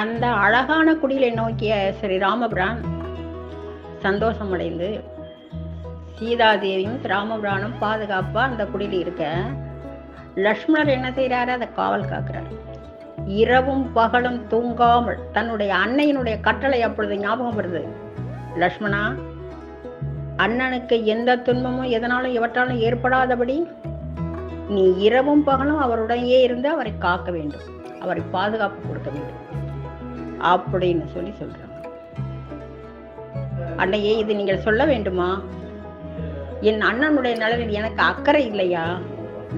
அந்த அழகான குடிலை நோக்கிய ஸ்ரீ ராமபிரான் சந்தோஷம் அடைந்து சீதாதேவியும் ராமபிரானும் பாதுகாப்பா அந்த குடியில் இருக்க லக்ஷ்மணர் என்ன செய்யறாரு? அதை காவல் காக்கிறார். இரவும் பகலும் தூங்காமல் தன்னுடைய அன்னையினுடைய கட்டளை அப்பொழுது ஞாபகம் வருது. லக்ஷ்மணா, அண்ணனுக்கு எந்த துன்பமும் எதனாலும் எவற்றாலும் ஏற்படாதபடி நீ இரவும் பகலும் அவருடையே இருந்து அவரை காக்க வேண்டும், அவரை பாதுகாப்பு கொடுக்க வேண்டும் அப்படின்னு சொல்றாங்க. அன்னையே, இது நீங்கள் சொல்ல வேண்டுமா? என் அண்ணனுடைய நலனில் எனக்கு அக்கறை இல்லையா?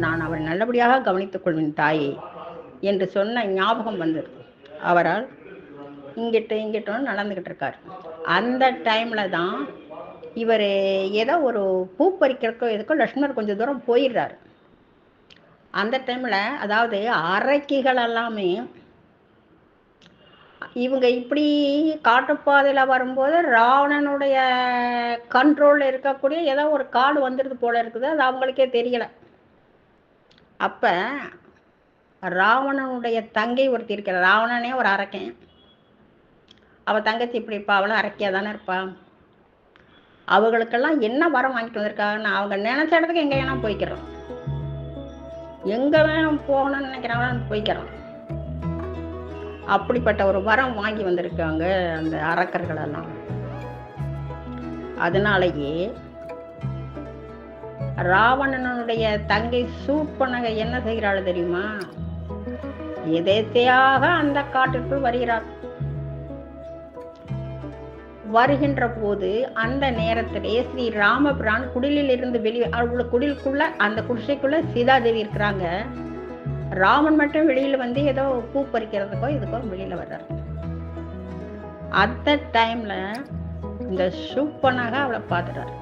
நான் அவரை நல்லபடியாக கவனித்துக் கொள்வேன் தாயே என்று சொன்ன ஞாபகம் வந்தது. அவரால் இங்கிட்டும் நடந்துகிட்டு இருக்காரு. அந்த டைம்ல தான் இவர் ஏதோ ஒரு பூ பறிக்கிறக்கோ எதுக்கோ லக்ஷ்மணர் கொஞ்சம் தூரம் போயிடுறாரு. அந்த டைம்ல அதாவது அரக்கிகள் எல்லாமே இவங்க இப்படி காட்டுப்பாதையில வரும்போது ராவணனுடைய கண்ட்ரோல்ல இருக்கக்கூடிய ஏதோ ஒரு காடு வந்துடுது போல இருக்குது. அது அவங்களுக்கே தெரியல. அப்ப ராவணனுடைய தங்கை ஒருத்தி இருக்கிற, ராவணனே ஒரு அரக்கன், அவ தங்கச்சி இப்படி இருப்பா, அவளும் அரக்கியா தானே இருப்பா. அவங்களுக்கெல்லாம் என்ன வரம் வாங்கிட்டு வந்திருக்காங்கன்னா, அவங்க நினைச்ச இடத்துக்கு எங்க வேணா போய்க்கிறோம், எங்க வேணும் போகணும்னு நினைக்கிறாங்க போய்க்கிறோம். அப்படிப்பட்ட ஒரு வரம் வாங்கி வந்திருக்காங்க அந்த அரக்கர்கள் எல்லாம். அதனாலேயே ராவணனுடைய தங்கை சூர்பனகை என்ன செய்கிறாள் தெரியுமா? எதேத்தையாக அந்த காட்டிற்குள் வருகிறார். வருகின்ற போது அந்த நேரத்திலே ஸ்ரீ ராமபிரான் குடிலில் இருந்து வெளியே, குடிலுக்குள்ள அந்த குடிசைக்குள்ள சீதாதேவி இருக்கிறாங்க. ராமன் மட்டும் வெளியில வந்து ஏதோ பூ பறிக்கிறதுக்கோ இதுக்கோ வெளியில வர்றாரு. அந்த டைம்ல இந்த சூப்பனாக அவளை பார்த்துட்டார்.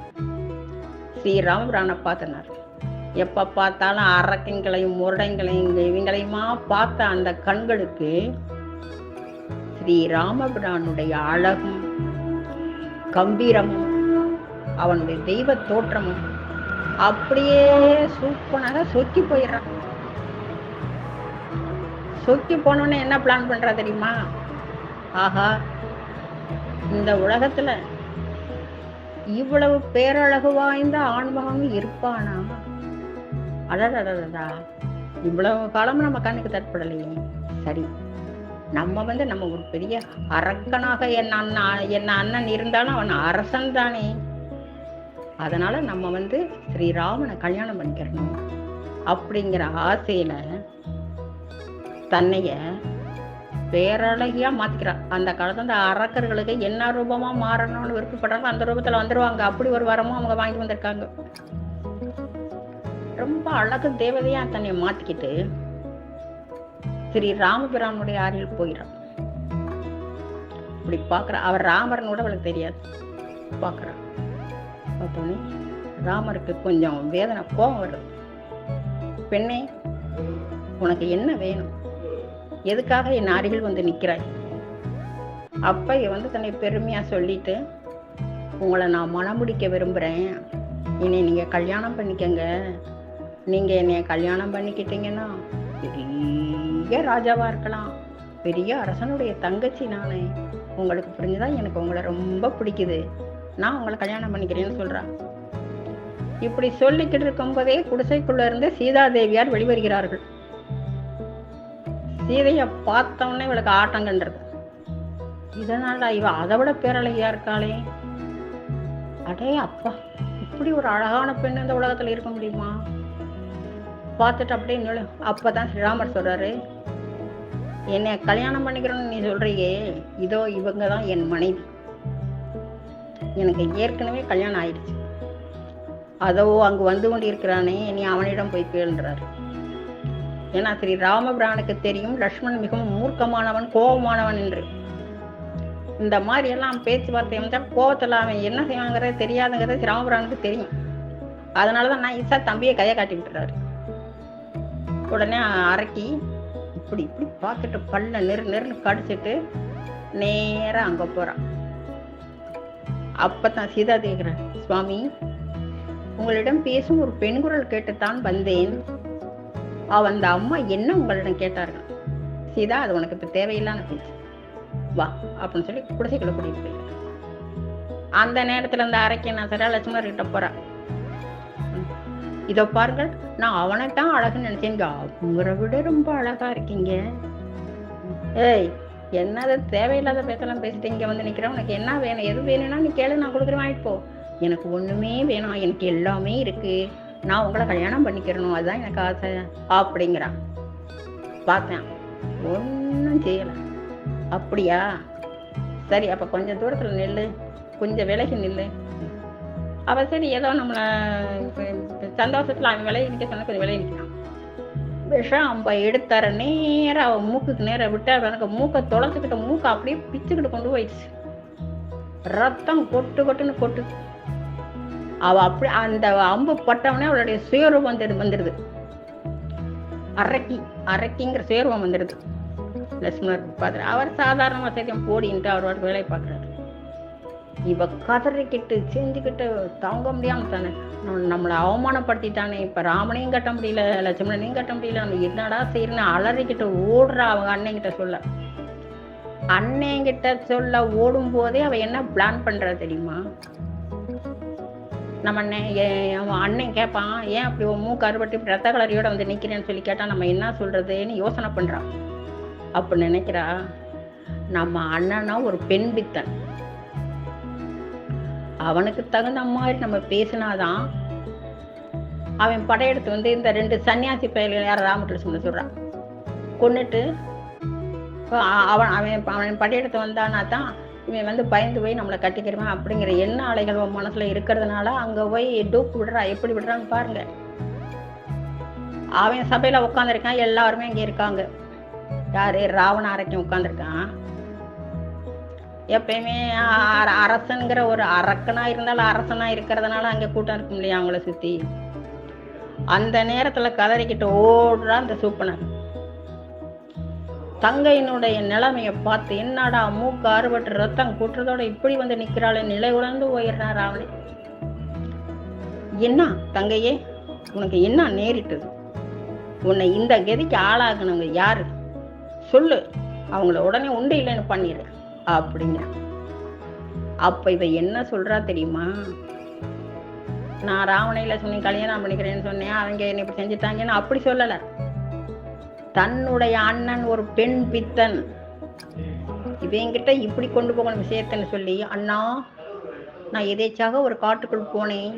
ஸ்ரீ ராமபிரானை பார்த்தினார். எப்ப பார்த்தாலும் அரக்கங்களையும் முரடைங்களையும் இவங்களையுமா பார்த்த அந்த கண்களுக்கு ஸ்ரீ ராமபிரானுடைய அழகும் கம்பீரமும் அவனுடைய தெய்வ தோற்றமும் அப்படியே சூப்பனாக சொக்கி போயிடுறான். சொக்கி போனோன்னு என்ன பிளான் பண்றா தெரியுமா? ஆஹா, இந்த உலகத்துல இவ்வளவு பேரழகு வாய்ந்த ஆண்மகமும் இருப்பானா? அடடடடா, இவ்வளவு காலம் நம்ம கண்ணுக்கு தற்படலையே. சரி, நம்ம நம்ம ஒரு பெரிய அரக்கனாக என்ன அண்ணன் இருந்தாலும் அவன் அரசன் தானே. அதனால நம்ம ஸ்ரீராமனை கல்யாணம் பண்ணிக்கிறணும் அப்படிங்கிற ஆசையில தன்னைய பேரழகியா மாத்திக்கிறான். அந்த காலத்துல அந்த அரக்கர்களுக்கு என்ன ரூபமா மாறணும்னு விருப்பப்படுறாங்க அந்த ரூபத்துல வந்துருவாங்க. அப்படி ஒரு வரமும் அவங்க வாங்கி வந்திருக்காங்க. ரொம்ப அழகு தேவதையா தன்னை மாத்திக்கிட்டு ஸ்ரீ ராமபிரானுடைய அருகில் போயிடான். இப்படி பாக்குற அவர் ராமர்னோட அவளுக்கு தெரியாது. பாக்குறான். பார்த்தோன்னே ராமருக்கு கொஞ்சம் வேதனை, கோபம் வருது. பெண்ணே, உனக்கு என்ன வேணும்? எதுக்காக என் அருகில் வந்து நிற்கிறாய்? அப்ப தன்னை பெருமையா சொல்லிட்டு, உங்களை நான் மணமுடிக்க விரும்புறேன், என்னை நீங்க கல்யாணம் பண்ணிக்கங்க. நீங்க என்னைய கல்யாணம் பண்ணிக்கிட்டீங்கன்னா பெரிய ராஜாவா இருக்கலாம், பெரிய அரசனுடைய தங்கச்சி நானே. உங்களுக்கு புரிஞ்சுதா? எனக்கு உங்களை ரொம்ப பிடிக்குது, நான் உங்களை கல்யாணம் பண்ணிக்கிறேன்னு சொல்றேன். இப்படி சொல்லிக்கிட்டு இருக்கும்போதே குடிசைக்குள்ள இருந்து சீதாதேவியார் வெளிவருகிறார்கள். சீதைய பார்த்தவொடனே இவளுக்கு ஆட்டங்கன்றது. இதனால இவ அதை விட பேரழகியா இருக்காளே, அடே அப்பா, இப்படி ஒரு அழகான பெண் இந்த உலகத்துல இருக்க முடியுமா? பார்த்துட்டு அப்படியே அப்பதான் ஸ்ரீராமர் சொல்றாரு, என்னை கல்யாணம் பண்ணிக்கிறோன்னு நீ சொல்றியே, இதோ இவங்கதான் என் மனைவி. எனக்கு ஏற்கனவே கல்யாணம் ஆயிடுச்சு. அதோ அங்கு வந்து கொண்டு இருக்கிறானே, நீ அவனிடம் போய் கேள்றாரு. ஏன்னா ஸ்ரீ ராமபிரானுக்கு தெரியும் லக்ஷ்மணன் மிகவும் மூர்க்கமானவன், கோபமானவன் என்று. இந்த மாதிரி எல்லாம் பேச்சுவார்த்தை வந்தால் கோபத்துல அவன் என்ன செய்வாங்கிறது தெரியாதுங்கிறது ராமபிரானுக்கு தெரியும். அதனாலதான் நான் ஈசா தம்பியை கையை காட்டி விட்டுறாரு. உடனே அரக்கி இப்படி இப்படி பார்த்துட்டு பல்ல நெருன்னு கடிச்சிட்டு நேரா அங்க போறான். அப்பதான் சீதா கேட்கிறேன், சுவாமி, உங்களிடம் பேசும் ஒரு பெண் குரல் கேட்டுத்தான் வந்தேன். அந்த அம்மா என்ன உங்களிடம் கேட்டார்கள்? சீதா, அது உனக்கு இப்ப தேவையில்லான பேச்சு. வா அப்படின்னு சொல்லி குடிசைக்குள்ள கூட்டிட்டு போயிட்டேன். அந்த நேரத்துல இந்த அரைக்க நான் சரியா லட்சுமணர் கிட்ட போறேன். இதோ பாருங்கள், நான் அவனைத்தான் அழகுன்னு நினைச்சேன், அவங்கள விட ரொம்ப அழகா இருக்கீங்க. ஏய், என்னது தேவையில்லாத பேசலாம் பேசிட்டு இங்க வந்து நிக்கிறேன். உனக்கு என்ன வேணும், எது வேணும்னா நீ கேளு, நான் கொடுக்குறேன், வாங்கிட்டு போ. எனக்கு ஒண்ணுமே வேணாம், எனக்கு எல்லாமே இருக்கு, நான் உங்களை கல்யாணம் பண்ணிக்கிறணும், அதுதான் எனக்கு ஆசை அப்படிங்கிறான். பார்த்தேன், ஒன்றும் செய்யலை. அப்படியா, சரி, அப்போ கொஞ்சம் தூரத்தில் நில்லு, கொஞ்சம் விலகி நில்லு. அவ சரி ஏதோ நம்மளை சந்தோஷத்தில் அவன் விலையை நிற்க சொன்ன கொஞ்சம் விலையை நிற்கிறான். விஷம் அம்ப எடுத்தார நேராக அவன் மூக்குக்கு நேராக விட்டா எனக்கு மூக்கை தொலைச்சிக்கிட்ட மூக்கை அப்படியே பிச்சுக்கிட்டு கொண்டு போயிடுச்சு. ரத்தம் கொட்டு கொட்டுன்னு கொட்டு. அவ அப்படி அந்த அம்பு பட்டவனே அவளுடைய சுயரூபம் வந்துடுது. அரக்கிங்கிற சுயரூபம் வந்துடுது. லட்சுமணர் பார்த்துட்டு அவர் சாதாரண வசதியம் போடின்ட்டு அவரோட வேலையை பார்க்குறாரு. இவ கதறிக்கிட்டு செஞ்சுக்கிட்டு தாங்க முடியாம தானே, நம்மளை அவமானப்படுத்திட்டானே, இப்ப ராமனையும் கட்ட முடியல, லட்சுமணனையும் கட்ட முடியல, நம்ம என்னடா செய்யறன்னு அலறிக்கிட்டு ஓடுறா. அவங்க அண்ணன்கிட்ட சொல்ல, அண்ணன்கிட்ட சொல்ல ஓடும் போதே அவ என்ன பிளான் பண்றா தெரியுமா? நம்ம அண்ணன் கேட்பான், ஏன் அப்படி மூக்கு அறுபட்டு இப்படி ரத்த கலரியோட வந்து நிக்கிறேன்னு சொல்லி கேட்டா நம்ம என்ன சொல்றதுன்னு யோசனை பண்றான். அப்ப நினைக்கிறா, நம்ம அண்ணனா ஒரு பெண் பித்தன், அவனுக்கு தகுந்த மாதிரி நம்ம பேசினாதான் அவன் படையெடுத்து வந்து இந்த 2 சன்னியாசி பயல்கள் யார் ராமகிருஷ்ணன் சொல்றான் கொன்னுட்டு அவன் படையெடுத்து வந்தானா தான் இவன் வந்து பயந்து போய் நம்மளை கட்டிக்கிறவன் அப்படிங்கிற எண்ண அலைகள் மனசுல இருக்கிறதுனால அங்க போய் டூப் விடுறா. எப்படி விடுறான்னு பாருங்க. அவன் சபையில உட்காந்துருக்கான், எல்லாருமே அங்க இருக்காங்க. யாரு? ராவண அரக்கன் உட்காந்துருக்கான். எப்பயுமே அரசனுங்கிற ஒரு அரக்கனா இருந்தாலும் அரசனா இருக்கிறதுனால அங்க கூட்டம் இருக்கும் இல்லையா அவங்கள சுத்தி. அந்த நேரத்துல கதறிக்கிட்டு ஓடுறா அந்த சூப்பனர். தங்கையினுடைய நிலைமைய பார்த்து, என்னடா மூக்கு அறுபட்டு ரத்தம் கூட்டுறதோட இப்படி வந்து நிக்கிறாள், நிலை உணர்ந்து போயிடுறா ராவணன். என்ன தங்கையே, உனக்கு என்ன நேரிட்டது? உன்னை இந்த கதிக்கு ஆளாகணுங்க யாரு சொல்லு, அவங்கள உடனே உண்டு இல்லைன்னு பண்ணிடு அப்படிங்க. அப்ப இவ என்ன சொல்றா தெரியுமா? நான் ராவணையில சொன்னேன் கல்யாணம் பண்ணிக்கிறேன்னு சொன்னேன், அவங்க என்ன இப்படி செஞ்சுட்டாங்கன்னு அப்படி சொல்லல. தன்னுடைய அண்ணன் ஒரு பெண் பித்தன், இவங்கிட்ட இப்படி கொண்டு போகணும் விஷயத்தன்னு சொல்லி, அண்ணா நான் எதேச்சாக ஒரு காட்டுக்குள் போனேன்,